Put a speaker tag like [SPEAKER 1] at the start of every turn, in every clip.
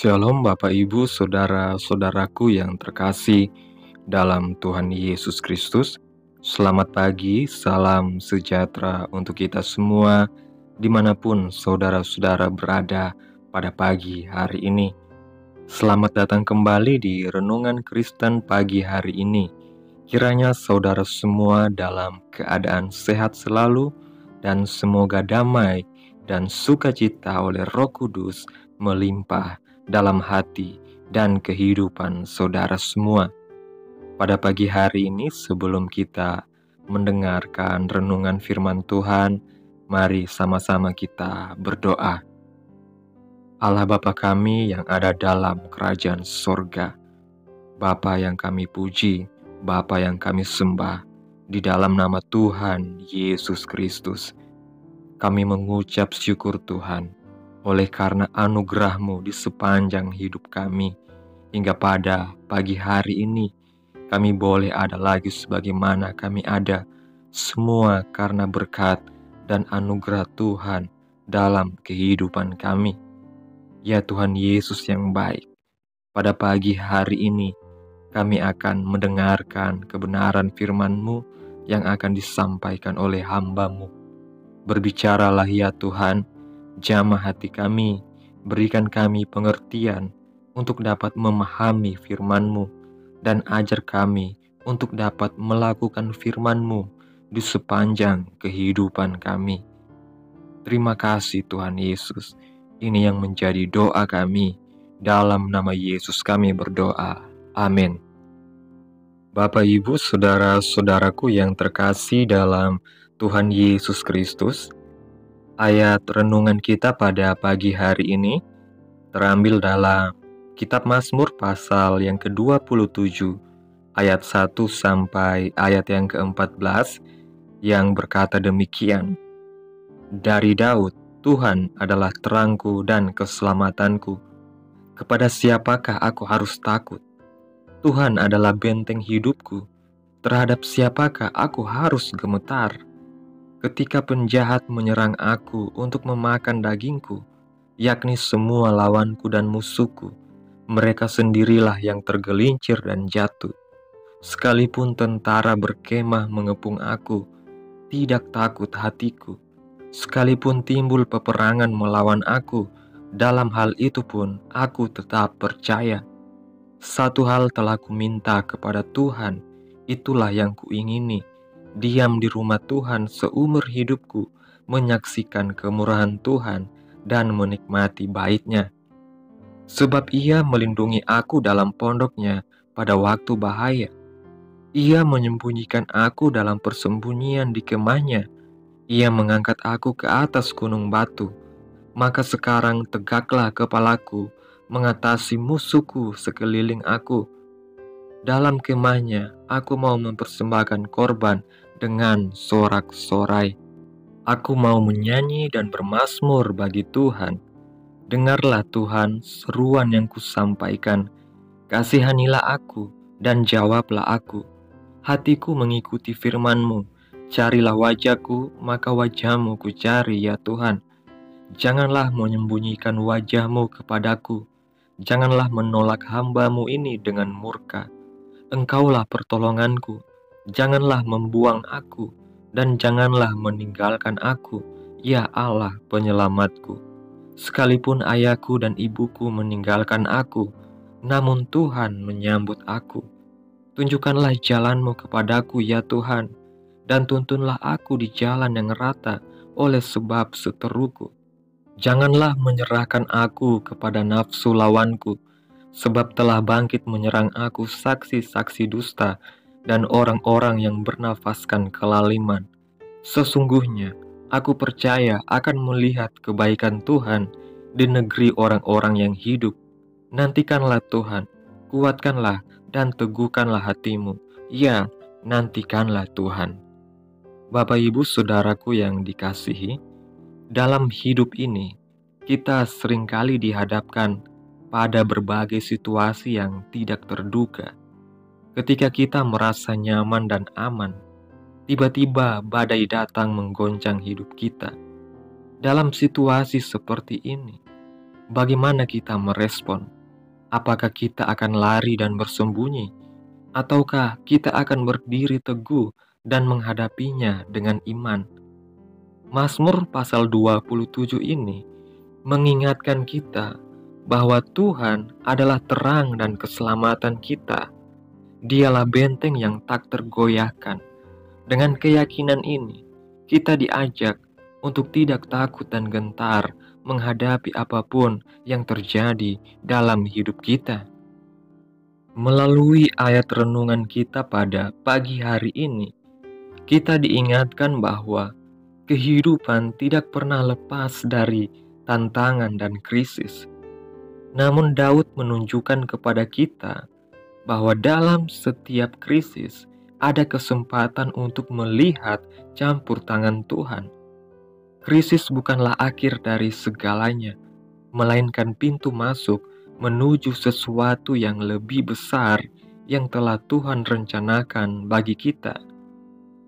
[SPEAKER 1] Shalom Bapak Ibu, saudara-saudaraku yang terkasih dalam Tuhan Yesus Kristus. Selamat pagi, salam sejahtera untuk kita semua dimanapun saudara-saudara berada pada pagi hari ini. Selamat datang kembali di Renungan Kristen pagi hari ini. Kiranya saudara semua dalam keadaan sehat selalu dan semoga damai dan sukacita oleh Roh Kudus melimpah dalam hati dan kehidupan saudara semua. Pada pagi hari ini sebelum kita mendengarkan renungan firman Tuhan, mari sama-sama kita berdoa. Allah Bapa kami yang ada dalam kerajaan sorga, Bapa yang kami puji, Bapa yang kami sembah, di dalam nama Tuhan Yesus Kristus, kami mengucap syukur Tuhan, oleh karena anugerah-Mu di sepanjang hidup kami, hingga pada pagi hari ini, kami boleh ada lagi sebagaimana kami ada, semua karena berkat dan anugerah Tuhan dalam kehidupan kami. Ya Tuhan Yesus yang baik, pada pagi hari ini, kami akan mendengarkan kebenaran firman-Mu yang akan disampaikan oleh hamba-Mu. Berbicaralah ya Tuhan, jamah hati kami, berikan kami pengertian untuk dapat memahami firman-Mu, dan ajar kami untuk dapat melakukan firman-Mu di sepanjang kehidupan kami. Terima kasih Tuhan Yesus, ini yang menjadi doa kami, dalam nama Yesus kami berdoa, amin. Bapak Ibu saudara-saudaraku yang terkasih dalam Tuhan Yesus Kristus, ayat renungan kita pada pagi hari ini terambil dalam Kitab Mazmur pasal yang ke-27 ayat 1 sampai ayat yang ke-14 yang berkata demikian. Dari Daud, Tuhan adalah terangku dan keselamatanku. Kepada siapakah aku harus takut? Tuhan adalah benteng hidupku. Terhadap siapakah aku harus gemetar? Ketika penjahat menyerang aku untuk memakan dagingku, yakni semua lawanku dan musuhku, mereka sendirilah yang tergelincir dan jatuh. Sekalipun tentara berkemah mengepung aku, tidak takut hatiku. Sekalipun timbul peperangan melawan aku, dalam hal itu pun aku tetap percaya. Satu hal telah kuminta kepada Tuhan, itulah yang kuingini, diam di rumah Tuhan seumur hidupku, menyaksikan kemurahan Tuhan dan menikmati bait-Nya. Sebab Ia melindungi aku dalam pondok-Nya pada waktu bahaya. Ia menyembunyikan aku dalam persembunyian di kemah-Nya. Ia mengangkat aku ke atas gunung batu. Maka sekarang tegaklah kepalaku, mengatasi musuhku sekeliling aku. Dalam kemah-Nya, aku mau mempersembahkan korban dengan sorak-sorai. Aku mau menyanyi dan bermazmur bagi Tuhan. Dengarlah Tuhan seruan yang kusampaikan. Kasihanilah aku dan jawablah aku. Hatiku mengikuti firman-Mu. Carilah wajah-Ku, maka wajah-Mu ku cari ya Tuhan. Janganlah menyembunyikan wajah-Mu kepadaku. Janganlah menolak hamba-Mu ini dengan murka. Engkaulah pertolonganku, janganlah membuang aku, dan janganlah meninggalkan aku, ya Allah penyelamatku. Sekalipun ayahku dan ibuku meninggalkan aku, namun Tuhan menyambut aku. Tunjukkanlah jalan-Mu kepadaku ya Tuhan, dan tuntunlah aku di jalan yang rata oleh sebab seteruku. Janganlah menyerahkan aku kepada nafsu lawanku, sebab telah bangkit menyerang aku saksi-saksi dusta dan orang-orang yang bernafaskan kelaliman. Sesungguhnya aku percaya akan melihat kebaikan Tuhan di negeri orang-orang yang hidup. Nantikanlah Tuhan, kuatkanlah dan teguhkanlah hatimu. Ya, nantikanlah Tuhan. Bapak Ibu saudaraku yang dikasihi, dalam hidup ini kita seringkali dihadapkan pada berbagai situasi yang tidak terduga. Ketika kita merasa nyaman dan aman, tiba-tiba badai datang menggoncang hidup kita. Dalam situasi seperti ini, bagaimana kita merespon? Apakah kita akan lari dan bersembunyi, ataukah kita akan berdiri teguh dan menghadapinya dengan iman? Mazmur pasal 27 ini mengingatkan kita bahwa Tuhan adalah terang dan keselamatan kita. Dialah benteng yang tak tergoyahkan. Dengan keyakinan ini, kita diajak untuk tidak takut dan gentar menghadapi apapun yang terjadi dalam hidup kita. Melalui ayat renungan kita pada pagi hari ini, kita diingatkan bahwa kehidupan tidak pernah lepas dari tantangan dan krisis. Namun Daud menunjukkan kepada kita bahwa dalam setiap krisis ada kesempatan untuk melihat campur tangan Tuhan. Krisis bukanlah akhir dari segalanya, melainkan pintu masuk menuju sesuatu yang lebih besar yang telah Tuhan rencanakan bagi kita.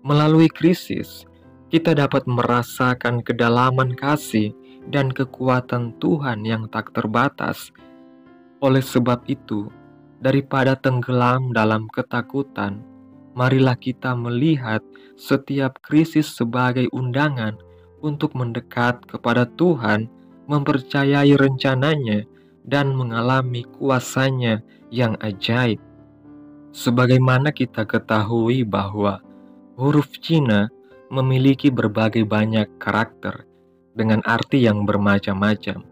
[SPEAKER 1] Melalui krisis, kita dapat merasakan kedalaman kasih dan kekuatan Tuhan yang tak terbatas. Oleh sebab itu, daripada tenggelam dalam ketakutan, marilah kita melihat setiap krisis sebagai undangan untuk mendekat kepada Tuhan, mempercayai rencananya, dan mengalami kuasa-Nya yang ajaib. Sebagaimana kita ketahui bahwa huruf Cina memiliki berbagai banyak karakter dengan arti yang bermacam-macam.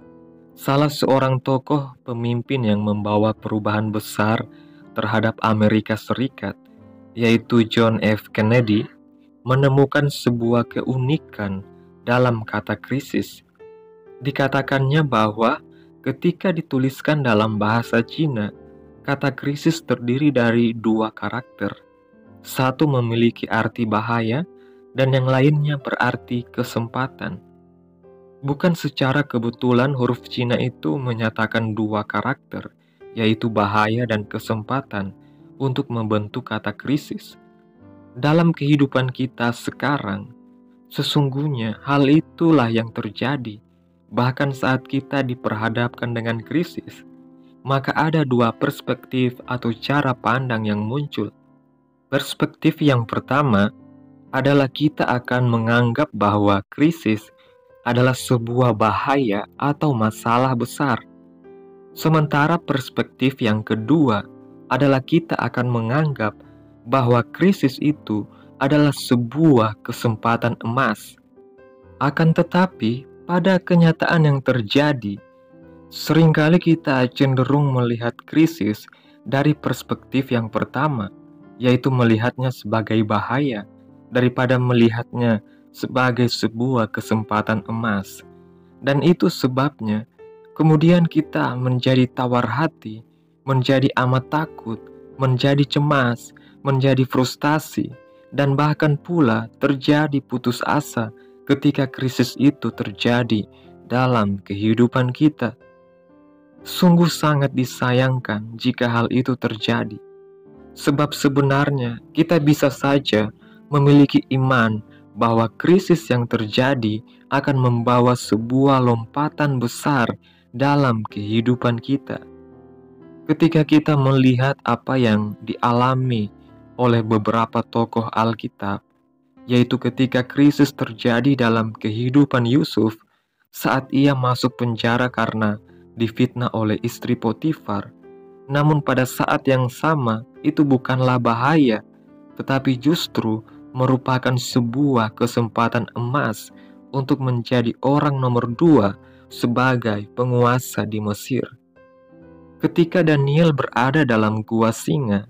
[SPEAKER 1] Salah seorang tokoh pemimpin yang membawa perubahan besar terhadap Amerika Serikat, yaitu John F. Kennedy, menemukan sebuah keunikan dalam kata krisis. Dikatakannya bahwa ketika dituliskan dalam bahasa Cina, kata krisis terdiri dari dua karakter. Satu memiliki arti bahaya dan yang lainnya berarti kesempatan. Bukan secara kebetulan huruf Cina itu menyatakan dua karakter, yaitu bahaya dan kesempatan, untuk membentuk kata krisis. Dalam kehidupan kita sekarang, sesungguhnya hal itulah yang terjadi. Bahkan saat kita diperhadapkan dengan krisis, maka ada dua perspektif atau cara pandang yang muncul. Perspektif yang pertama adalah kita akan menganggap bahwa krisis adalah sebuah bahaya atau masalah besar. Sementara perspektif yang kedua adalah kita akan menganggap bahwa krisis itu adalah sebuah kesempatan emas. Akan tetapi, pada kenyataan yang terjadi, seringkali kita cenderung melihat krisis dari perspektif yang pertama, yaitu melihatnya sebagai bahaya, daripada melihatnya sebagai sebuah kesempatan emas. Dan itu sebabnya, kemudian kita menjadi tawar hati, menjadi amat takut, menjadi cemas, menjadi frustasi, dan bahkan pula terjadi putus asa ketika krisis itu terjadi dalam kehidupan kita. Sungguh sangat disayangkan jika hal itu terjadi, sebab sebenarnya kita bisa saja memiliki iman bahwa krisis yang terjadi akan membawa sebuah lompatan besar dalam kehidupan kita. Ketika kita melihat apa yang dialami oleh beberapa tokoh Alkitab, yaitu ketika krisis terjadi dalam kehidupan Yusuf saat ia masuk penjara karena difitnah oleh istri Potifar. Namun pada saat yang sama, itu bukanlah bahaya, tetapi justru merupakan sebuah kesempatan emas untuk menjadi orang nomor 2 sebagai penguasa di Mesir. Ketika Daniel berada dalam gua singa,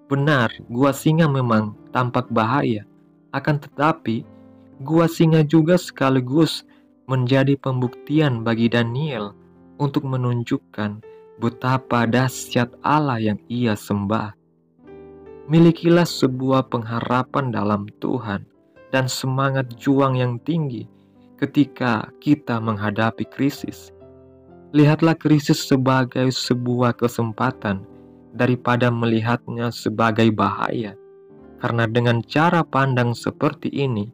[SPEAKER 1] benar, gua singa memang tampak bahaya, akan tetapi gua singa juga sekaligus menjadi pembuktian bagi Daniel untuk menunjukkan betapa dahsyat Allah yang ia sembah. Milikilah sebuah pengharapan dalam Tuhan dan semangat juang yang tinggi ketika kita menghadapi krisis. Lihatlah krisis sebagai sebuah kesempatan daripada melihatnya sebagai bahaya, karena dengan cara pandang seperti ini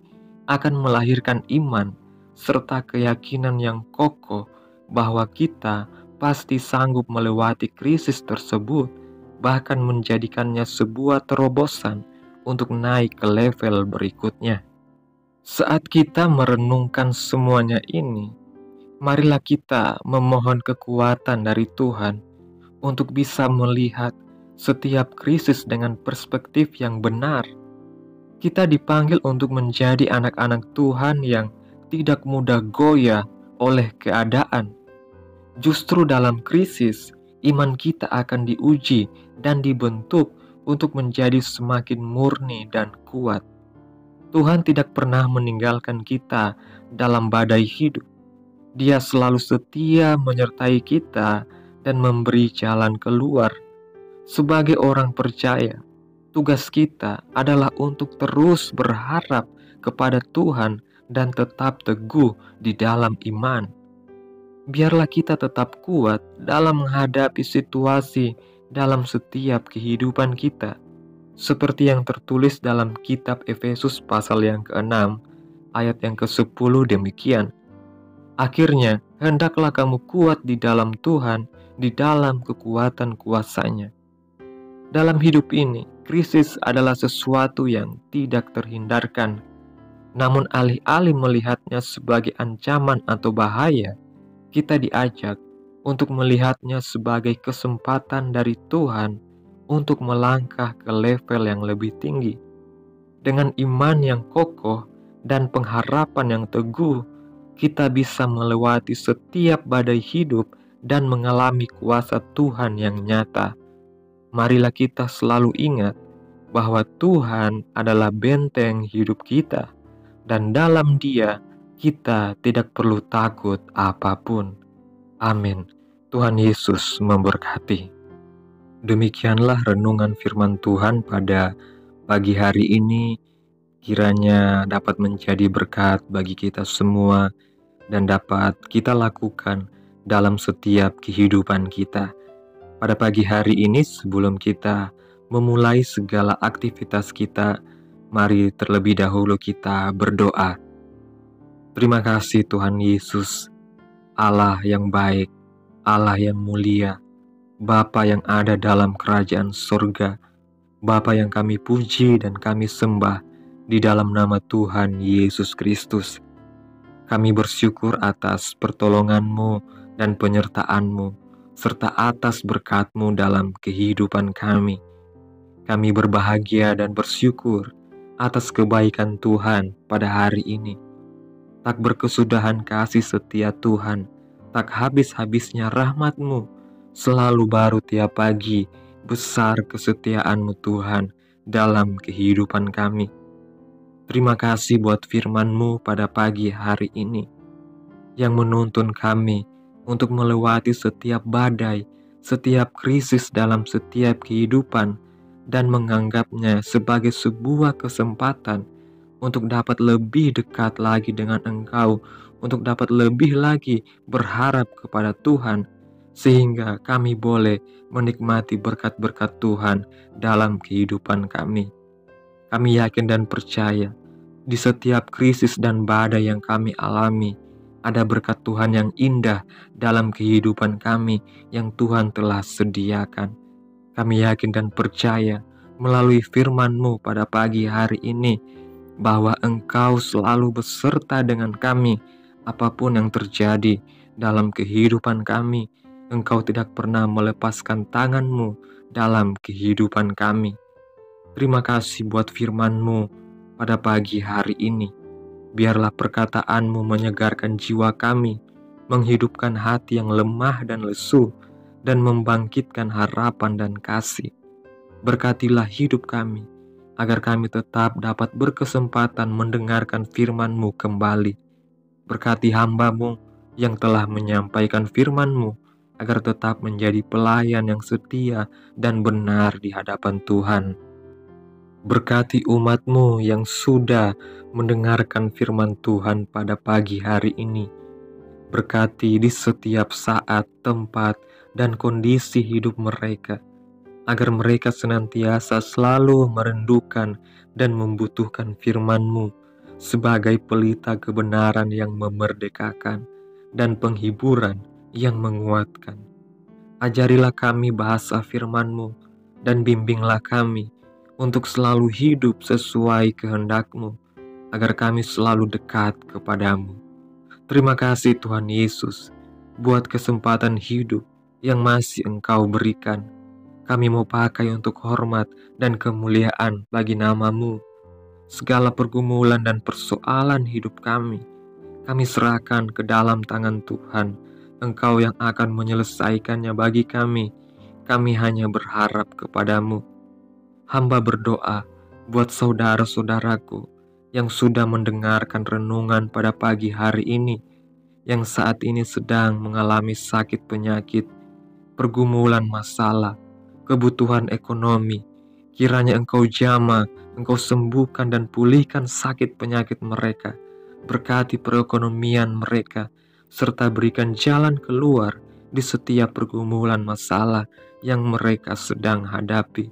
[SPEAKER 1] akan melahirkan iman serta keyakinan yang kokoh bahwa kita pasti sanggup melewati krisis tersebut, bahkan menjadikannya sebuah terobosan untuk naik ke level berikutnya. Saat kita merenungkan semuanya ini, marilah kita memohon kekuatan dari Tuhan untuk bisa melihat setiap krisis dengan perspektif yang benar. Kita dipanggil untuk menjadi anak-anak Tuhan yang tidak mudah goyah oleh keadaan. Justru dalam krisis, iman kita akan diuji dan dibentuk untuk menjadi semakin murni dan kuat. Tuhan tidak pernah meninggalkan kita dalam badai hidup. Dia selalu setia menyertai kita dan memberi jalan keluar. Sebagai orang percaya, tugas kita adalah untuk terus berharap kepada Tuhan dan tetap teguh di dalam iman. Biarlah kita tetap kuat dalam menghadapi situasi dalam setiap kehidupan kita. Seperti yang tertulis dalam kitab Efesus pasal yang ke-6, ayat yang ke-10 demikian. Akhirnya, hendaklah kamu kuat di dalam Tuhan, di dalam kekuatan kuasa-Nya. Dalam hidup ini, krisis adalah sesuatu yang tidak terhindarkan. Namun alih-alih melihatnya sebagai ancaman atau bahaya, kita diajak untuk melihatnya sebagai kesempatan dari Tuhan untuk melangkah ke level yang lebih tinggi. Dengan iman yang kokoh dan pengharapan yang teguh, kita bisa melewati setiap badai hidup dan mengalami kuasa Tuhan yang nyata. Marilah kita selalu ingat bahwa Tuhan adalah benteng hidup kita, dan dalam Dia kita tidak perlu takut apapun. Amin. Tuhan Yesus memberkati. Demikianlah renungan firman Tuhan pada pagi hari ini. Kiranya dapat menjadi berkat bagi kita semua dan dapat kita lakukan dalam setiap kehidupan kita. Pada pagi hari ini, sebelum kita memulai segala aktivitas kita, mari terlebih dahulu kita berdoa. Terima kasih Tuhan Yesus, Allah yang baik, Allah yang mulia, Bapa yang ada dalam kerajaan surga, Bapa yang kami puji dan kami sembah di dalam nama Tuhan Yesus Kristus. Kami bersyukur atas pertolongan-Mu dan penyertaan-Mu, serta atas berkat-Mu dalam kehidupan kami. Kami berbahagia dan bersyukur atas kebaikan Tuhan pada hari ini. Tak berkesudahan kasih setia Tuhan, tak habis-habisnya rahmat-Mu, selalu baru tiap pagi, besar kesetiaan-Mu Tuhan dalam kehidupan kami. Terima kasih buat firman-Mu pada pagi hari ini, yang menuntun kami untuk melewati setiap badai, setiap krisis dalam setiap kehidupan, dan menganggapnya sebagai sebuah kesempatan untuk dapat lebih dekat lagi dengan Engkau, untuk dapat lebih lagi berharap kepada Tuhan, sehingga kami boleh menikmati berkat-berkat Tuhan dalam kehidupan kami. Kami yakin dan percaya, di setiap krisis dan badai yang kami alami, ada berkat Tuhan yang indah dalam kehidupan kami yang Tuhan telah sediakan. Kami yakin dan percaya melalui firman-Mu pada pagi hari ini, bahwa Engkau selalu beserta dengan kami apapun yang terjadi dalam kehidupan kami. Engkau tidak pernah melepaskan tangan-Mu dalam kehidupan kami. Terima kasih buat firman-Mu pada pagi hari ini. Biarlah perkataan-Mu menyegarkan jiwa kami, menghidupkan hati yang lemah dan lesu, dan membangkitkan harapan dan kasih. Berkatilah hidup kami, agar kami tetap dapat berkesempatan mendengarkan firman-Mu kembali. Berkati hamba-Mu yang telah menyampaikan firman-Mu, agar tetap menjadi pelayan yang setia dan benar di hadapan Tuhan. Berkati umat-Mu yang sudah mendengarkan firman Tuhan pada pagi hari ini. Berkati di setiap saat, tempat, dan kondisi hidup mereka, agar mereka senantiasa selalu merindukan dan membutuhkan firman-Mu sebagai pelita kebenaran yang memerdekakan dan penghiburan yang menguatkan. Ajarilah kami bahasa firman-Mu, dan bimbinglah kami untuk selalu hidup sesuai kehendak-Mu, agar kami selalu dekat kepadamu. Terima kasih Tuhan Yesus, buat kesempatan hidup yang masih Engkau berikan. Kami mau pakai untuk hormat dan kemuliaan bagi nama-Mu. Segala pergumulan dan persoalan hidup kami serahkan ke dalam tangan Tuhan. Engkau yang akan menyelesaikannya bagi kami. Kami hanya berharap kepadamu. Hamba berdoa buat saudara-saudaraku yang sudah mendengarkan renungan pada pagi hari ini, yang saat ini sedang mengalami sakit penyakit, pergumulan masalah, kebutuhan ekonomi. Kiranya Engkau jamah, Engkau sembuhkan dan pulihkan sakit penyakit mereka. Berkati perekonomian mereka, serta berikan jalan keluar di setiap pergumulan masalah yang mereka sedang hadapi.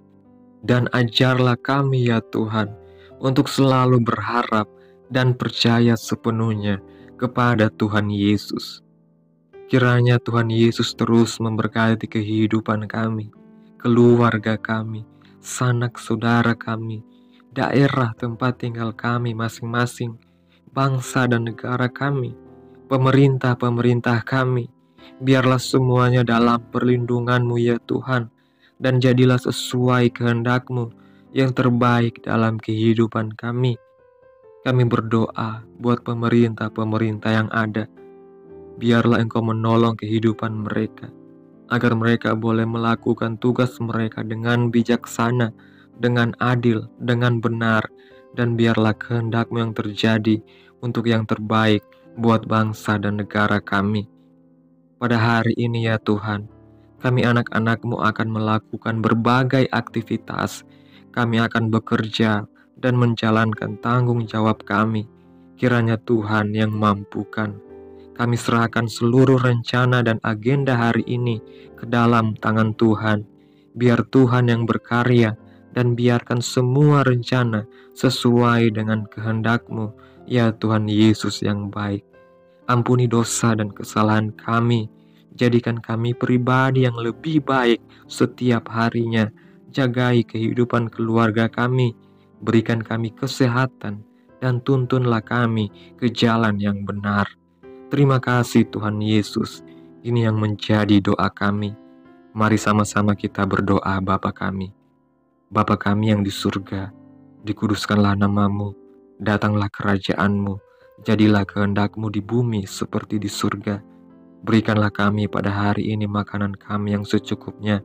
[SPEAKER 1] Dan ajarlah kami ya Tuhan, untuk selalu berharap dan percaya sepenuhnya kepada Tuhan Yesus. Kiranya Tuhan Yesus terus memberkati kehidupan kami, keluarga kami, sanak saudara kami, daerah tempat tinggal kami masing-masing, bangsa dan negara kami, pemerintah-pemerintah kami. Biarlah semuanya dalam perlindungan-Mu ya Tuhan, dan jadilah sesuai kehendak-Mu yang terbaik dalam kehidupan kami. Kami berdoa buat pemerintah-pemerintah yang ada. Biarlah Engkau menolong kehidupan mereka, agar mereka boleh melakukan tugas mereka dengan bijaksana, dengan adil, dengan benar, dan biarlah kehendak-Mu yang terjadi untuk yang terbaik buat bangsa dan negara kami. Pada hari ini ya Tuhan, kami anak-anak-Mu akan melakukan berbagai aktivitas. Kami akan bekerja dan menjalankan tanggung jawab kami. Kiranya Tuhan yang mampukan. Kami serahkan seluruh rencana dan agenda hari ini ke dalam tangan Tuhan. Biar Tuhan yang berkarya dan biarkan semua rencana sesuai dengan kehendak-Mu, ya Tuhan Yesus yang baik. Ampuni dosa dan kesalahan kami. Jadikan kami pribadi yang lebih baik setiap harinya. Jagai kehidupan keluarga kami. Berikan kami kesehatan dan tuntunlah kami ke jalan yang benar. Terima kasih Tuhan Yesus. Ini yang menjadi doa kami. Mari sama-sama kita berdoa Bapa kami. Bapa kami yang di surga, dikuduskanlah nama-Mu, datanglah kerajaan-Mu, jadilah kehendak-Mu di bumi seperti di surga. Berikanlah kami pada hari ini makanan kami yang secukupnya,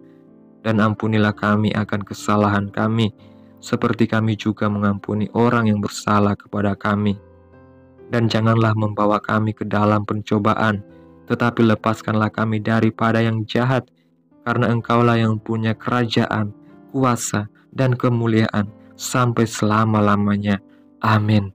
[SPEAKER 1] dan ampunilah kami akan kesalahan kami, seperti kami juga mengampuni orang yang bersalah kepada kami. Dan janganlah membawa kami ke dalam pencobaan, tetapi lepaskanlah kami daripada yang jahat, karena Engkaulah yang punya kerajaan, kuasa, dan kemuliaan sampai selama-lamanya. Amin.